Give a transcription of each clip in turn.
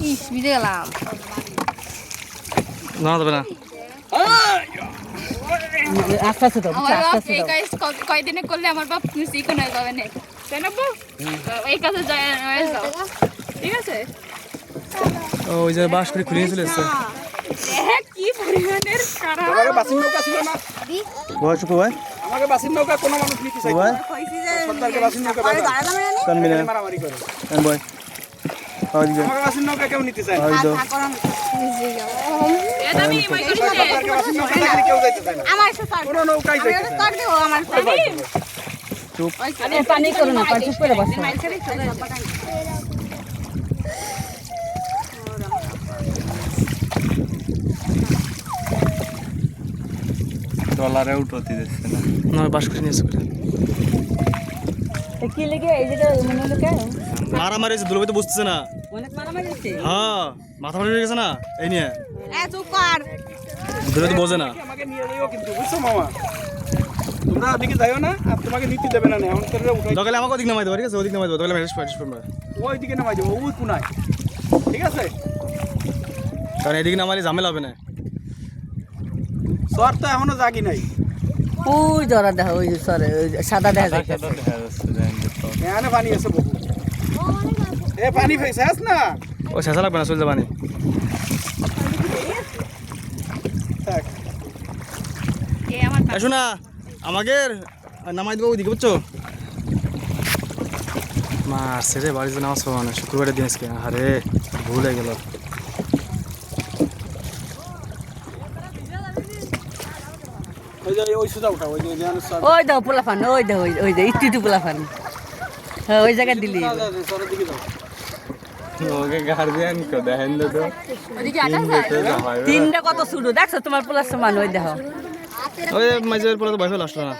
ইস বিদে গেলাম না দেবে না আস্তে আস্তে দাও আমার বাপ আস্তে এই আস্তে দাও কাজ কয়দিনে করলে আমার বাপ চিকন হয়ে যাবে না তাই না বাপ এই কাজে যায় যাও ঠিক আছে ওই যে বাস করে খুলে চলে এসছে কি পরিমাণের খারাপ আমাকে বাসির নৌকা ছিল না বয়স কো ভাই আমাকে বাসির নৌকা কোনো মানুষ নিতে চাইতো ভাই না সরকারকে বাসির নৌকা কান মিনে মারামারি করে কান বয় আওয়াজ দে আমাকে বাসির নৌকা কেউ নিতে চায় না আওয়াজ দাও এটা আমি মাই করছি সরকারকে বাসির নৌকা থাকলে কেউ যাইতে চায় না আমার সাথে কোনো নৌকাই যাইতে চায় না কাট দেও আমার সাথে আরে পানি করো না পানি চুপ করে বসো মাইল ছেড়ে চলে যাবে ডলারে উঠতে দিচ্ছে না না বাস করে নিয়েছে কি লেগে এই যেটা মনে হলো কে মারামারি হয়েছে দুলভাই তো বুঝতেছে না অনেক মারামারি হচ্ছে হ্যাঁ মাথা ফাটি গেছে না এই নিয়ে চুপ কর দুলভাই তো বোঝে না আমাকে নিয়ে যাইও কিন্তু বুঝছো মামা তোমরা ওদিকে যাইও না আর তোমাকে নিতে দেবে না এখন তোরা উঠাই দোকানে আমাকে ওদিক নামাই দেবো ঠিক আছে ওদিক নামাই দেবো দোকানে ম্যারেজ প্র্যাকটিস করবো ওই দিকে নামাই দেবো ওই কোনায় ঠিক আছে কারণ এদিকে নামালে ঝামেলা হবে না সর তো এখনো জাগি নাই ওই জরা দেখা ওই সরে সাদা দেখা যায় দেখা যাচ্ছে জানেন তো এখানে পানি আছে বহু এ পানি ফেসাস না ও শেষা লাগবে না চলে যাবানি থাক এ আমার এসো না আমাকে নামাই দেবো ওইদিকে বুঝছো মারছে রে বাড়িতে নামাজ পড়া মানে শুক্রবারের দিন আজকে আরে ভুল হয়ে গেল ওই যে ওই সুদা উঠা ওই যে জানো সর ওই দাও পোলাফান ওই দাও ওই যে ইট্টু পোলাফান হ্যাঁ ওই জায়গা দিলি সরের দিকে যাও ওকে গার্ডিয়ান কো দেখেন তো ওদিকে আটা যায় তিনটা কত শুরু দেখছো তোমার পোলার সমান ওই দেখো ওই মাঝের পরে তো ভয় ফেলে আসলো না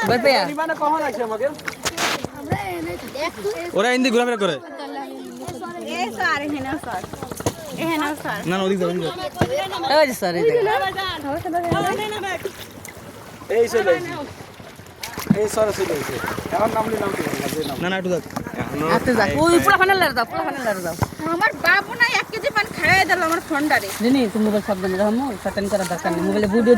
বই পেয়া মানে কখন আছে আমাকে ওরা হিন্দি ঘোরাফেরা করে এ স্যার এখানে স্যার এখানে স্যার না না ওদিক যাও ওদিক যাও ওই যে স্যার এই দেখো এই চলে আইছি এই সরে চলে আইছি এখন নামলি নাম কি বললা যে নাম না না একটু যাক আচ্ছা যাক ওই পোলাফানের লড় দাও পোলাফানের লড় দাও আমার বাবু না 1 কেজি পান খাইয়ে দিল আমার ফোনটারে জানি তুমি মোবাইল শব্দ না রাখো শয়তানি করার দরকার নেই মোবাইলে ভিডিও